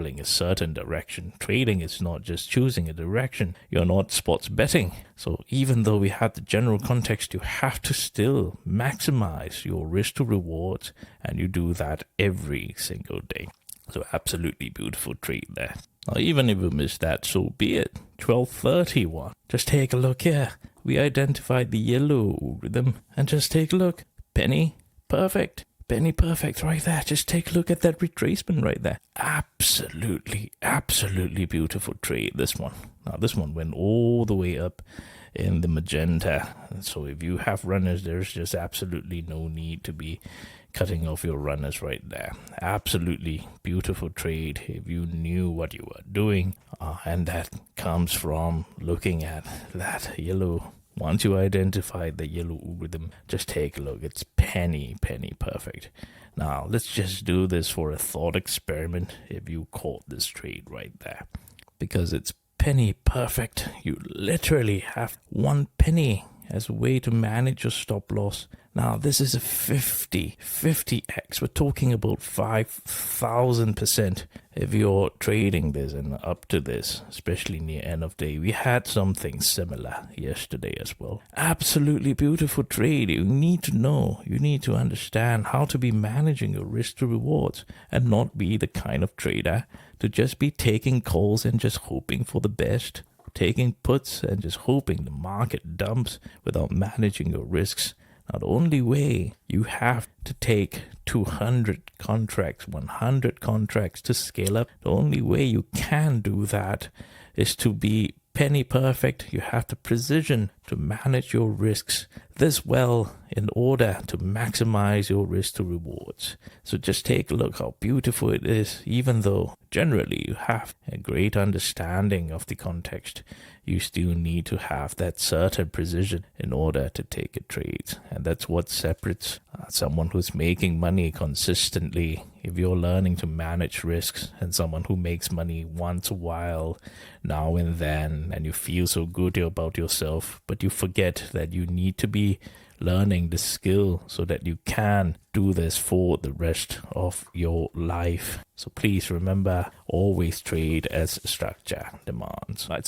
a certain direction. Trading is not just choosing a direction. You're not sports betting. So even though we have the general context, you have to still maximize your risk to rewards, and you do that every single day. So absolutely beautiful trade there. Now, even if you missed that, so be it. 1231. Just take a look here. We identified the yellow rhythm, and just take a look. Penny perfect. Penny perfect right there. Just take a look at that retracement right there. Absolutely, absolutely beautiful trade, this one. Now, this one went all the way up in the magenta. So if you have runners, there's just absolutely no need to be cutting off your runners right there. Absolutely beautiful trade if you knew what you were doing. And that comes from looking at that yellow. Once you identify the yellow rhythm, just take a look. It's penny perfect. Now, let's just do this for a thought experiment if you caught this trade right there. Because it's penny perfect. You literally have 1 penny as a way to manage your stop loss. Now, this is a 50x. We're talking about 5,000% if you're trading this and up to this, especially near end of day. We had something similar yesterday as well. Absolutely beautiful trade. You need to know, you need to understand how to be managing your risk to rewards and not be the kind of trader to just be taking calls and just hoping for the best. Taking puts and just hoping the market dumps without managing your risks. Now, the only way you have to take 200 contracts, 100 contracts to scale up, the only way you can do that is to be penny perfect. You have the precision to manage your risks this well in order to maximize your risk to rewards. So just take a look how beautiful it is. Even though generally you have a great understanding of the context, you still need to have that certain precision in order to take a trade. And that's what separates someone who's making money consistently, if you're learning to manage risks, and someone who makes money once a while, now and then, and you feel so good about yourself, but you forget that you need to be learning the skill so that you can do this for the rest of your life. So please remember, always trade as structure demands. It's about